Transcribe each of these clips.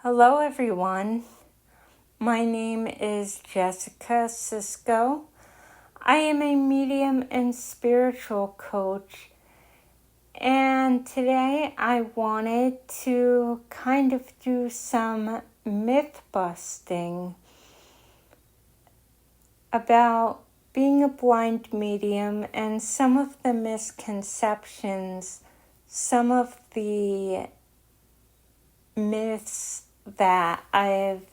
Hello, everyone. My name is Jessica Cisco. I am a medium and spiritual coach, and today I wanted to kind of do some myth busting about being a blind medium and some of the misconceptions, some of the myths that I've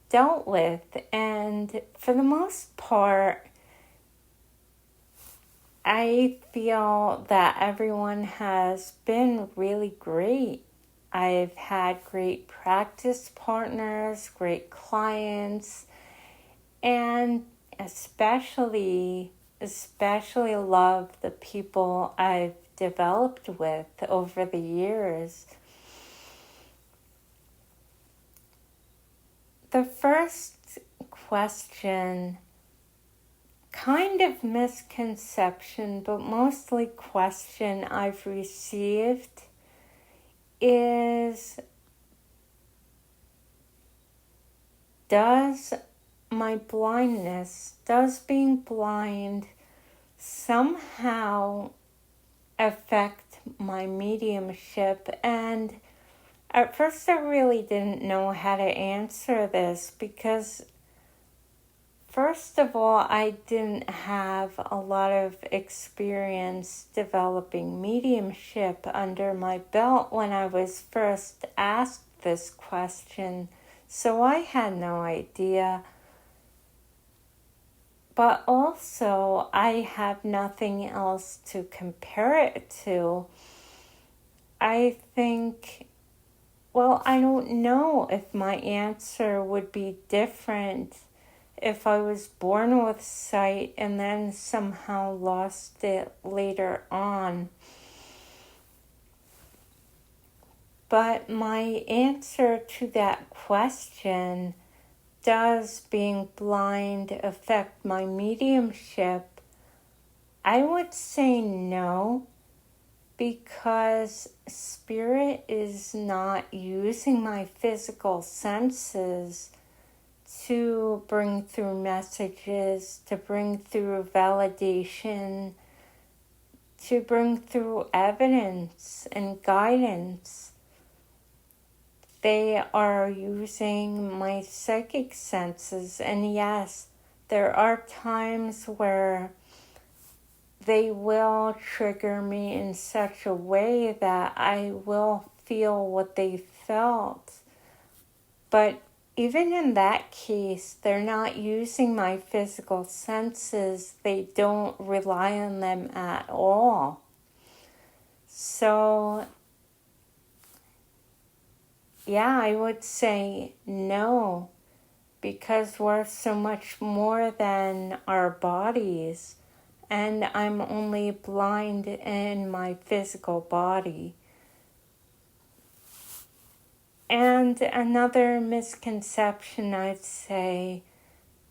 dealt with, and for the most part, I feel that everyone has been really great. I've had great practice partners, great clients, and especially love the people I've developed with over the years. The first question, kind of misconception, but mostly question I've received is, does being blind somehow affect my mediumship? And at first I really didn't know how to answer this because, first of all, I didn't have a lot of experience developing mediumship under my belt when I was first asked this question, so I had no idea. But also, I have nothing else to compare it to. I don't know if my answer would be different if I was born with sight and then somehow lost it later on. But my answer to that question, does being blind affect my mediumship? I would say no, because spirit is not using my physical senses to bring through messages, to bring through validation, to bring through evidence and guidance. They are using my psychic senses, and yes, there are times where they will trigger me in such a way that I will feel what they felt. But even in that case, they're not using my physical senses. They don't rely on them at all. So, yeah, I would say no, because we're so much more than our bodies, and I'm only blind in my physical body. And another misconception, I'd say,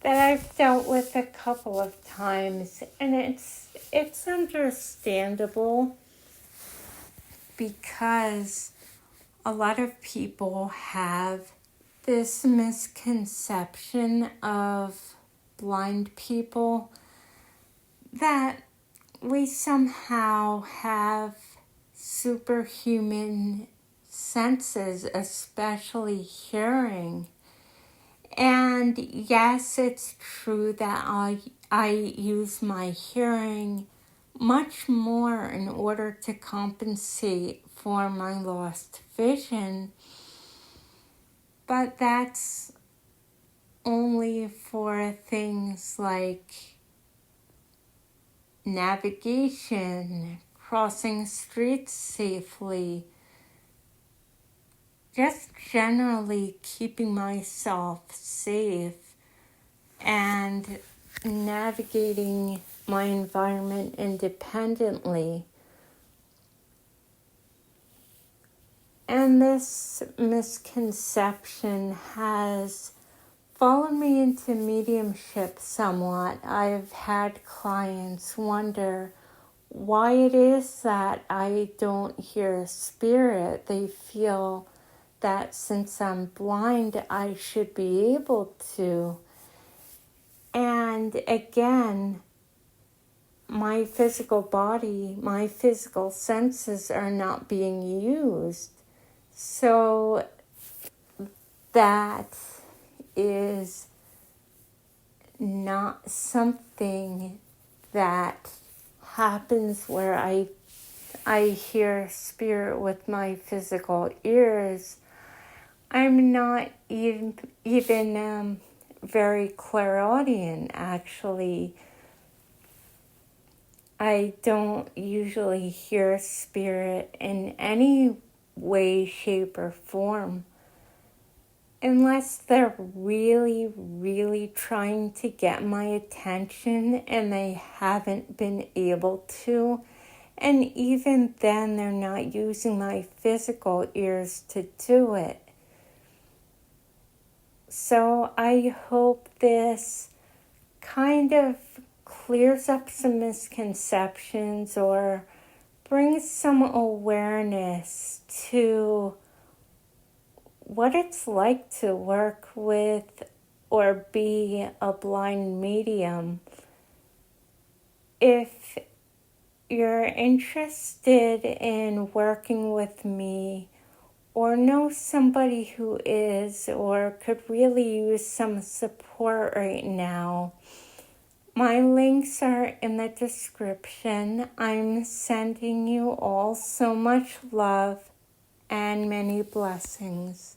that I've dealt with a couple of times, and it's understandable, because a lot of people have this misconception of blind people that we somehow have superhuman senses, especially hearing. And yes, it's true that I use my hearing much more in order to compensate for my lost vision, but that's only for things like navigation, crossing streets safely, just generally keeping myself safe and navigating my environment independently. And this misconception has followed me into mediumship somewhat. I've had clients wonder why it is that I don't hear spirit. They feel that since I'm blind, I should be able to. And again, my physical body, my physical senses are not being used. So that is not something that happens where I hear spirit with my physical ears. I'm not even very clairaudient, actually. I don't usually hear spirit in any way, shape, or form unless they're really, really trying to get my attention and they haven't been able to. And even then, they're not using my physical ears to do it. So I hope this kind of clears up some misconceptions or brings some awareness to what it's like to work with or be a blind medium. If you're interested in working with me or know somebody who is or could really use some support right now, my links are in the description. I'm sending you all so much love and many blessings.